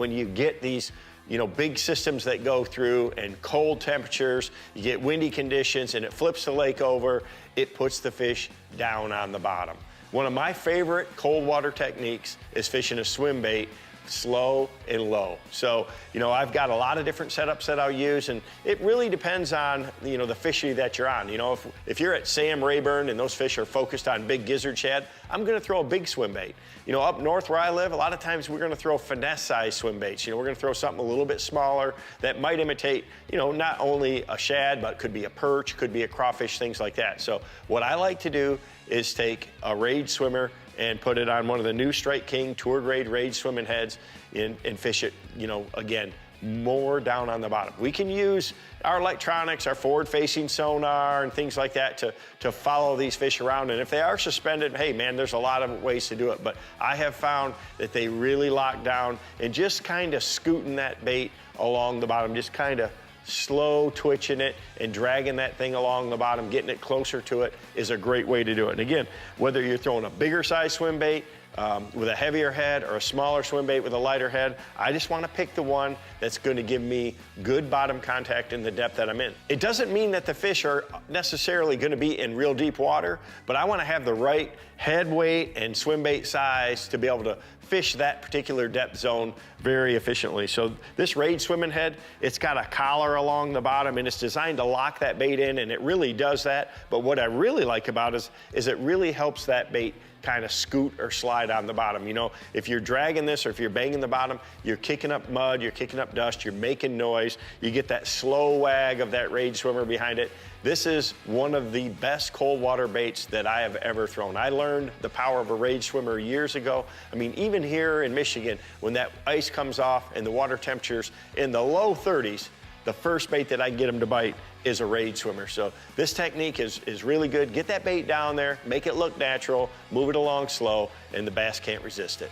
when you get these big systems that go through and cold temperatures, you get windy conditions and it flips the lake over, it puts the fish down on the bottom. One of my favorite cold water techniques is fishing a swim bait slow and low. So, I've got a lot of different setups that I'll use, and it really depends on, the fishery that you're on. If you're at Sam Rayburn and those fish are focused on big gizzard shad, I'm gonna throw a big swim bait. Up north where I live, a lot of times we're gonna throw finesse size swim baits. We're gonna throw something a little bit smaller that might imitate, not only a shad, but could be a perch, could be a crawfish, things like that. So what I like to do is take a Rage swimmer and put it on one of the new Strike King tour grade Rage swimming heads and fish it, again, more down on the bottom. We can use our electronics, our forward-facing sonar and things like that to follow these fish around. And if they are suspended, hey man, there's a lot of ways to do it. But I have found that they really lock down, and just kind of scooting that bait along the bottom, just kind of slow twitching it and dragging that thing along the bottom, getting it closer to it is a great way to do it. And again, whether you're throwing a bigger size swim bait with a heavier head or a smaller swim bait with a lighter head, I just want to pick the one that's going to give me good bottom contact in the depth that I'm in. It doesn't mean that the fish are necessarily going to be in real deep water, but I want to have the right head weight and swim bait size to be able to fish that particular depth zone very efficiently. So this Rage swimming head, it's got a collar along the bottom and it's designed to lock that bait in, and it really does that. But what I really like about it is it really helps that bait kind of scoot or slide on the bottom. If you're dragging this or if you're banging the bottom, you're kicking up mud, you're kicking up dust, you're making noise, you get that slow wag of that Rage swimmer behind it. This is one of the best cold water baits that I have ever thrown. I learned the power of a Rage swimmer years ago. I mean, even here in Michigan, when that ice comes off and the water temperatures in the low 30s, the first bait that I can get them to bite is a Rage swimmer. So this technique is really good. Get that bait down there, make it look natural, move it along slow, and the bass can't resist it.